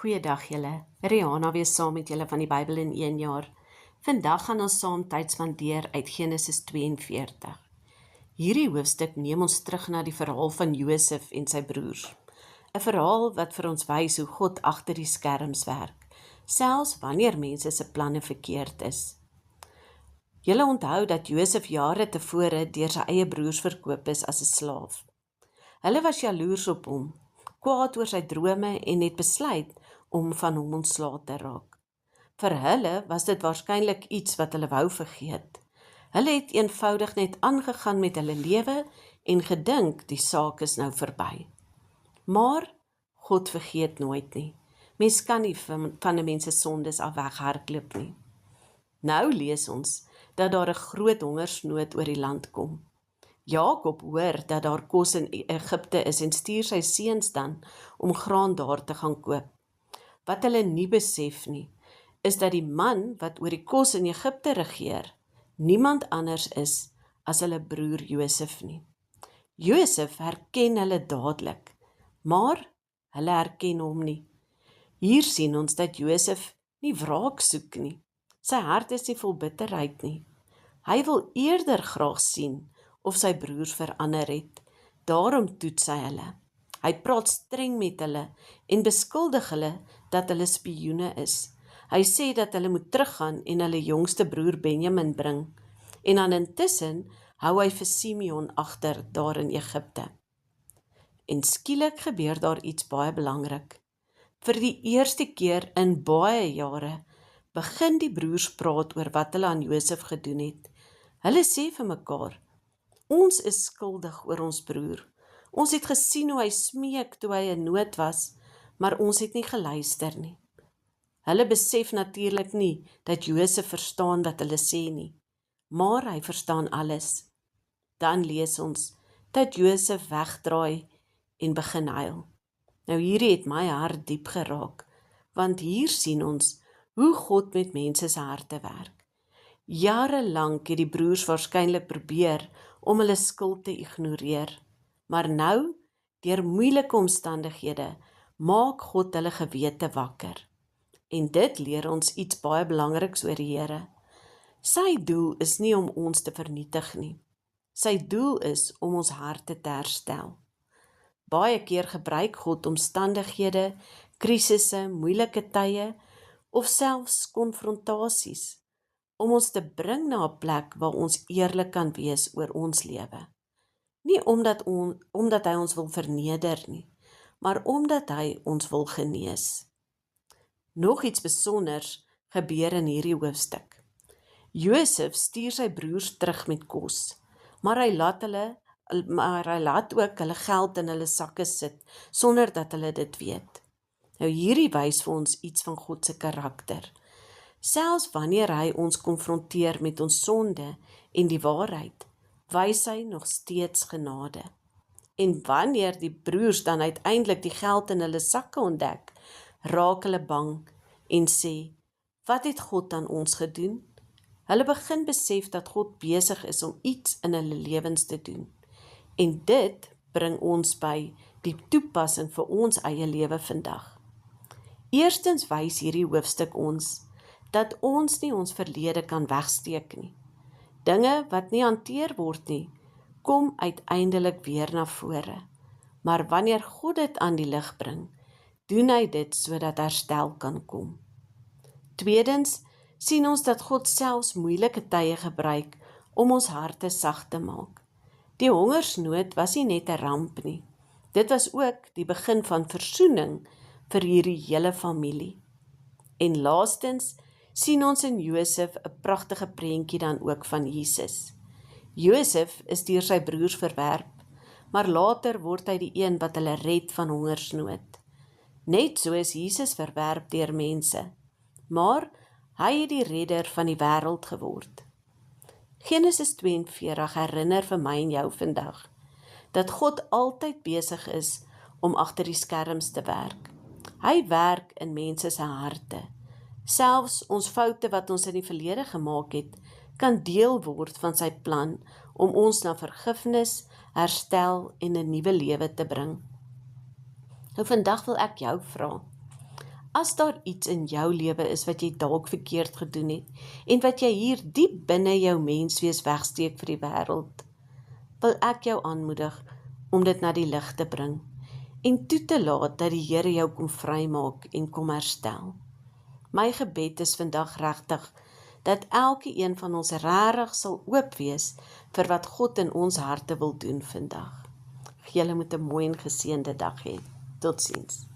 Goeiedag julle, Rihanna weer saam met julle van die Bybel in 1 jaar. Vandag gaan ons saam tyd spandeer uit Genesis 42. Hierdie hoofstuk neem ons terug na die verhaal van Josef en sy broers. 'n Verhaal wat vir ons wys hoe God agter die skerms werk, selfs wanneer mense se planne verkeerd is. Julle onthou dat Josef jare tevore deur sy eie broers verkoop is as 'n slaaf. Hulle was jaloers op hom, kwaad oor sy drome en het besluit om van hom ontslae te raak. Vir hulle was dit waarskynlik iets wat hulle wou vergeet. Hulle het eenvoudig net aangegaan met hulle lewe en gedink die saak is nou verby. Maar God vergeet nooit nie. Mens kan nie van 'n mens se sondes af weghardloop nie. Nou lees ons dat daar 'n groot hongersnood oor die land kom. Jakob hoor dat daar kos in Egipte is en stuur sy seuns dan om graan daar te gaan koop. Wat hulle nie besef nie, is dat die man wat oor die kos in Egipte regeer, niemand anders is as hulle broer Josef nie. Josef herken hulle dadelik, maar hulle herken hom nie. Hier sien ons dat Josef nie wraak soek nie. Sy hart is nie vol bitterheid nie. Hy wil eerder graag sien of sy broers verander het. Daarom toets hy hulle. Hy praat streng met hulle en beskuldig hulle dat hulle spioene is. Hy sê dat hulle moet teruggaan en hulle jongste broer Benjamin bring. En dan intussen hou hy vir Simeon agter daar in Egipte. En skielik gebeur daar iets baie belangrik. Vir die eerste keer in baie jare begin die broers praat oor wat hulle aan Josef gedoen het. Hulle sê vir mekaar, ons is skuldig oor ons broer. Ons het gesien hoe hy smeek toe hy in nood was, maar ons het nie geluister nie. Hulle besef natuurlik nie dat Josef verstaan wat hulle sê nie, maar hy verstaan alles. Dan lees ons dat Josef wegdraai en begin huil. Nou hierdie het my hart diep geraak, want hier sien ons hoe God met mense se harte werk. Jare lank het die broers waarskynlik probeer om hulle skuld te ignoreer, maar nou, deur moeilike omstandighede, maak God hulle gewete wakker. En dit leer ons iets baie belangriks oor die Here. Sy doel is nie om ons te vernietig nie. Sy doel is om ons harte te herstel. Baie keer gebruik God omstandighede, krisisse, moeilike tye of selfs konfrontasies om ons te bring na 'n plek waar ons eerlik kan wees oor ons lewe. Nie omdat hy ons wil verneder nie, maar omdat hy ons wil genees. Nog iets besonders gebeur in hierdie hoofstuk. Josef stuur sy broers terug met kos, maar hy laat ook hulle geld in hulle sakke sit, sonder dat hulle dit weet. Nou hierdie wys vir ons iets van God se karakter. Selfs wanneer hy ons konfronteer met ons sonde en die waarheid, wys hy nog steeds genade. En wanneer die broers dan uiteindelik die geld in hulle sakke ontdek, raak hulle bang en sê, wat het God aan ons gedoen? Hulle begin besef dat God besig is om iets in hulle lewens te doen. En dit bring ons by die toepassing vir ons eie lewe vandag. Eerstens wys hierdie hoofstuk ons dat ons nie ons verlede kan wegsteek nie. Dinge wat nie hanteer word nie, kom uiteindelik weer na vore. Maar wanneer God dit aan die lig bring, doen hy dit sodat herstel kan kom. Tweedens sien ons dat God selfs moeilike tye gebruik om ons harte sag te maak. Die hongersnood was nie net 'n ramp nie. Dit was ook die begin van versoening vir hierdie hele familie. En laastens sien ons in Josef 'n pragtige prentjie dan ook van Jesus. Josef is deur sy broers verwerp, maar later word hy die een wat hulle red van hongersnood. Net so is Jesus verwerp deur mense, maar hy het die redder van die wêreld geword. Genesis 42 herinner vir my en jou vandag, dat God altyd besig is om agter die skerms te werk. Hy werk in mense se harte. Selfs ons foute wat ons in die verlede gemaak het, kan deel word van sy plan om ons na vergifnis, herstel en 'n nuwe lewe te bring. Nou vandag wil ek jou vra, As daar iets in jou lewe is wat jy dalk verkeerd gedoen het, en wat jy hier diep binne jou menswees wegsteek vir die wêreld, wil ek jou aanmoedig om dit na die lig te bring, en toe te laat dat die Here jou kom vrymaak en kom herstel. My gebed is vandag regtig, dat elke een van ons regtig sal oop wees vir wat God in ons harte wil doen vandag. Julle moet 'n mooi en geseënde dag hê. Totsiens.